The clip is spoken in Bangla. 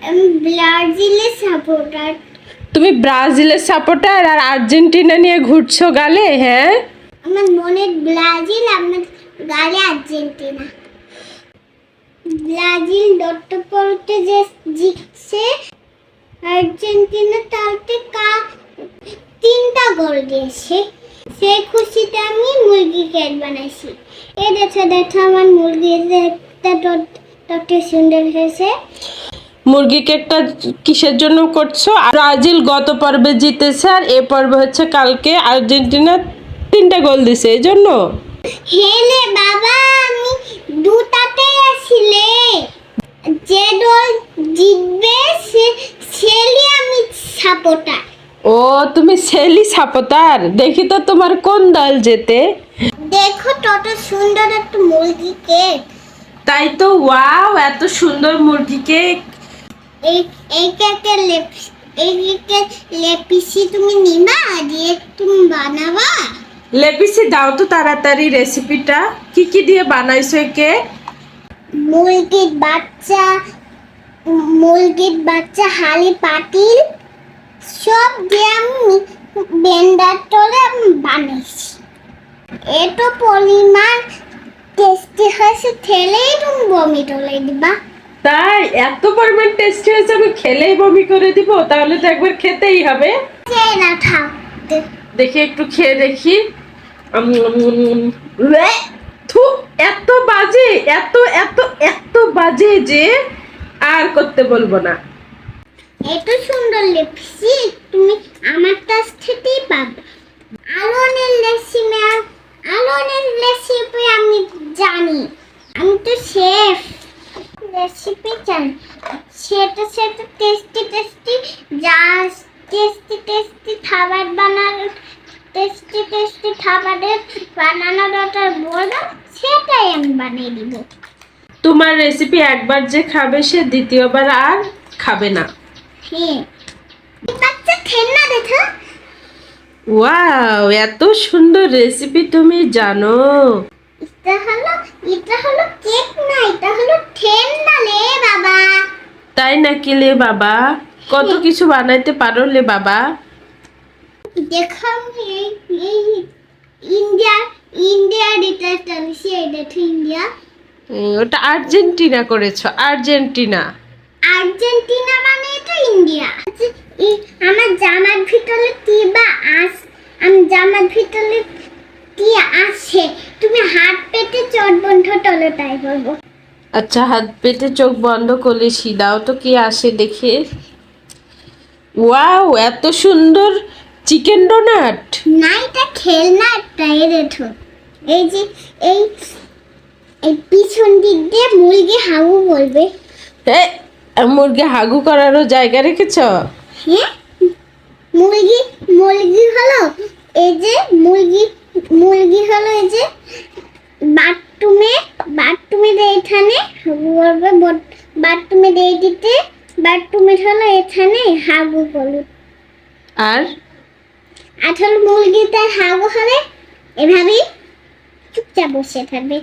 আমি ব্রাজিলের সাপোর্টার। তুমি ব্রাজিলের সাপোর্টার আর আর্জেন্টিনা নিয়ে ঘুরছো গালে? হ্যাঁ, আমার মনে ব্রাজিল, আমার গালে আর্জেন্টিনা। ব্রাজিল ডটটা পড়তে যে জিতছে, আর্জেন্টিনা তাতে 3টা গোল দিয়েছে। সেই খুশিতে আমি মুরগি কেক বানাইছি। এই দেখো আমার মুরগির একটা কত সুন্দর হয়েছে। মুরগি কেকটা কিসের জন্য করছো? ব্রাজিল গত পর্বে জিতেছে আর এ পর্বে হচ্ছে কালকে আর্জেন্টিনা 3টা গোল দিছে, এই জন্য। হেলে বাবা, আমি দুটাতেই আসিলে যে দল জিতবে সেলি আমি সাপোর্টার। ও, তুমি সেলি সাপোর্টার। দেখি তো তোমার কোন দল জেতে। দেখো কত সুন্দর একটা মুরগি কেক। তাই তো, ওয়াও, এত সুন্দর মুরগি কেক। এই এই কেকের লেপিসি তুমি নিবা, দিয়ে তুমি বানাবা। লেপিসি দাও তো তাড়াতাড়ি রেসিপিটা, কি কি দিয়ে বানাইছো এই কেক? মুরগির বাচ্চা হালি পাতিল সব দিয়ে আমি ব্লেন্ডার করে বানাইছি। এত পরিমাণ টেস্টি হয়েছে, খেলেই তুমি বমি করে দিবা। তাই এত পরিমাণ টেস্টি হয়েছে, আমি খেলেই বমি করে দিব? তাহলে তো একবার খেতেই হবে। না থাক, দেখি একটু খেয়ে দেখি। থু, এত বাজে, এত এত এত বাজে যে আর করতে বলবো না। এত সুন্দর লেপসি তুমি আমার কাছ থেকেই পাবে। আলোনের রেসিপি আমি জানি, আমি তো শেফ। রেসিপি জানি, সেটা টেস্টি খাবার বানানোর বলবো, সেটাই আমি বানিয়ে দিব। তোমার রেসিপি একবার যে খাবে সে দ্বিতীয়বার আর খাবে না। হ্যাঁ, বাচ্চা খেলনা দেখো। ওয়াও, এত সুন্দর রেসিপি তুমি জানো। এটা হলো কেক না, এটা হলো খেলনা লে বাবা। তাই নাকি লে বাবা? কত কিছু বানাইতে পারো লে বাবা। দেখো এই ইন্ডিয়া এটা ইন্ডিয়া। ওটা আর্জেন্টিনা করেছো, আর্জেন্টিনা। আর্জেন্টিনা মানে এটা ইন্ডিয়া। আমার জামার ভিতরে কি আছে, তুমি হাত পেতে চোখ বন্ধ করলে তাই বলবো। আচ্ছা, হাত পেতে চোখ বন্ধ করলে দাও তো কি আসে দেখে। ওয়াও, এত সুন্দর চিকেন ডোনাট। না, এটা খেলনা একটা। দেখো এই যে এই পিছন দিক দিয়ে মুরগি হাগু বলবে। মুরগি হাগু করারও জায়গা রেখেছ? হ্যাঁ, মুরগি হলো এই যে মুরগি হলো এই যে বাথরুমে এখানে হাগু করবে। বাথরুমে দিতে বাথরুমে হলো এখানে হাগু করবে। আর আসলে মুরগিটা হাগু হবে, এভাবেই চুপচাপ বসে থাকবে।